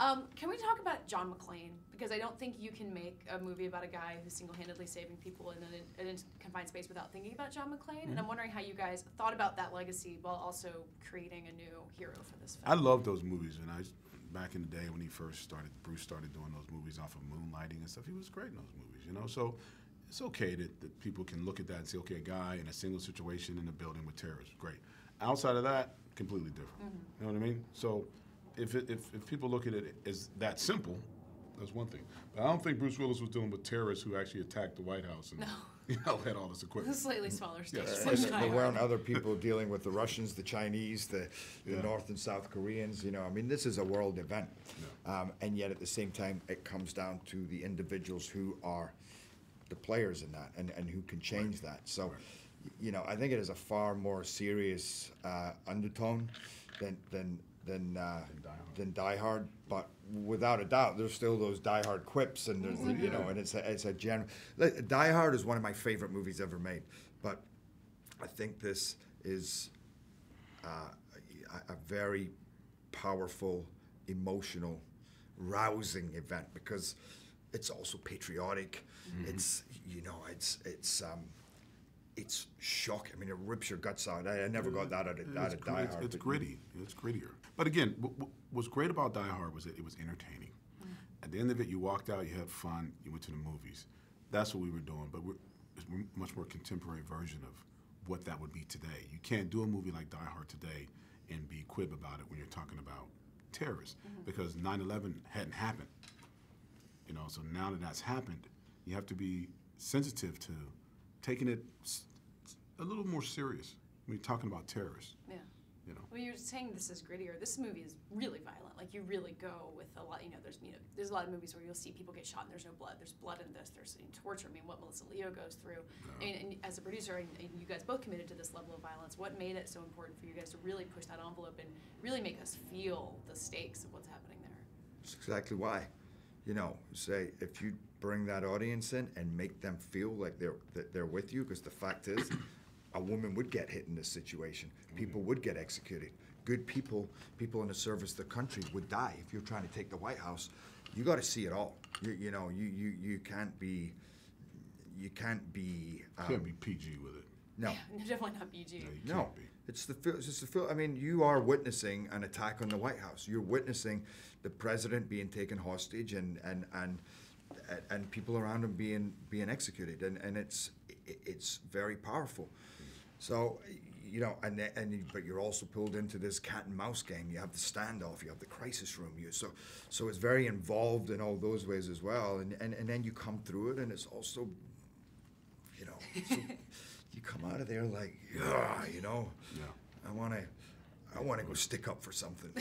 Can we talk about John McClane? Because I don't think you can make a movie about a guy who's single-handedly saving people in a confined space without thinking about John McClane. And I'm wondering how you guys thought about that legacy while also creating a new hero for this film. I love those movies, and back in the day when Bruce started doing those movies off of Moonlighting and stuff. He was great in those movies, you know. So it's okay that people can look at that and say, okay, a guy in a single situation in a building with terrorists, great. Outside of that, completely different. You know what I mean? So if people look at it as that simple, that's one thing. But I don't think Bruce Willis was dealing with terrorists who actually attacked the White House and had all this equipment. Slightly smaller stage. Yes. There weren't other people dealing with the Russians, the Chinese, the North and South Koreans. You know, I mean, this is a world event. Yeah. And yet at the same time, it comes down to the individuals who are the players in that and who can change that. So, you know, I think it is a far more serious undertone than Die Hard, but without a doubt, there's still those Die Hard quips, and there's you know, and it's a general. Die Hard is one of my favorite movies ever made, but I think this is a very powerful, emotional, rousing event because it's also patriotic. It's it's shocking. I mean, it rips your guts out. I never got that out of Die Hard. It's gritty. It's grittier. But again, what's great about Die Hard was that it was entertaining. At the end of it, you walked out, you had fun, you went to the movies. That's what we were doing. But it's a much more contemporary version of what that would be today. You can't do a movie like Die Hard today and be quib about it when you're talking about terrorists because 9/11 hadn't happened. You know, so now that that's happened, you have to be sensitive to taking it a little more serious when you're talking about terrorists. Yeah. You know. Well, you're saying this is grittier. This movie is really violent. Like you really go with a lot. There's a lot of movies where you'll see people get shot and there's no blood. There's blood in this. There's torture. I mean, what Melissa Leo goes through. No. And as a producer, and you guys both committed to this level of violence. What made it so important for you guys to really push that envelope and really make us feel the stakes of what's happening there? That's exactly why. You know, say if you bring that audience in and make them feel like they're with you, because the fact is, a woman would get hit in this situation. People would get executed. Good people in the service of the country would die. If you're trying to take the White House, you got to see it all. You can't be. You can't be PG with it. No, definitely not PG. No, it's the film. I mean, you are witnessing an attack on the White House. You're witnessing the president being taken hostage and people around him being executed, and it's very powerful. So, you know, but you're also pulled into this cat and mouse game. You have the standoff, you have the crisis room. So it's very involved in all those ways as well. And then you come through it, and it's also, you know, you come out of there like, you know, I want to go stick up for something.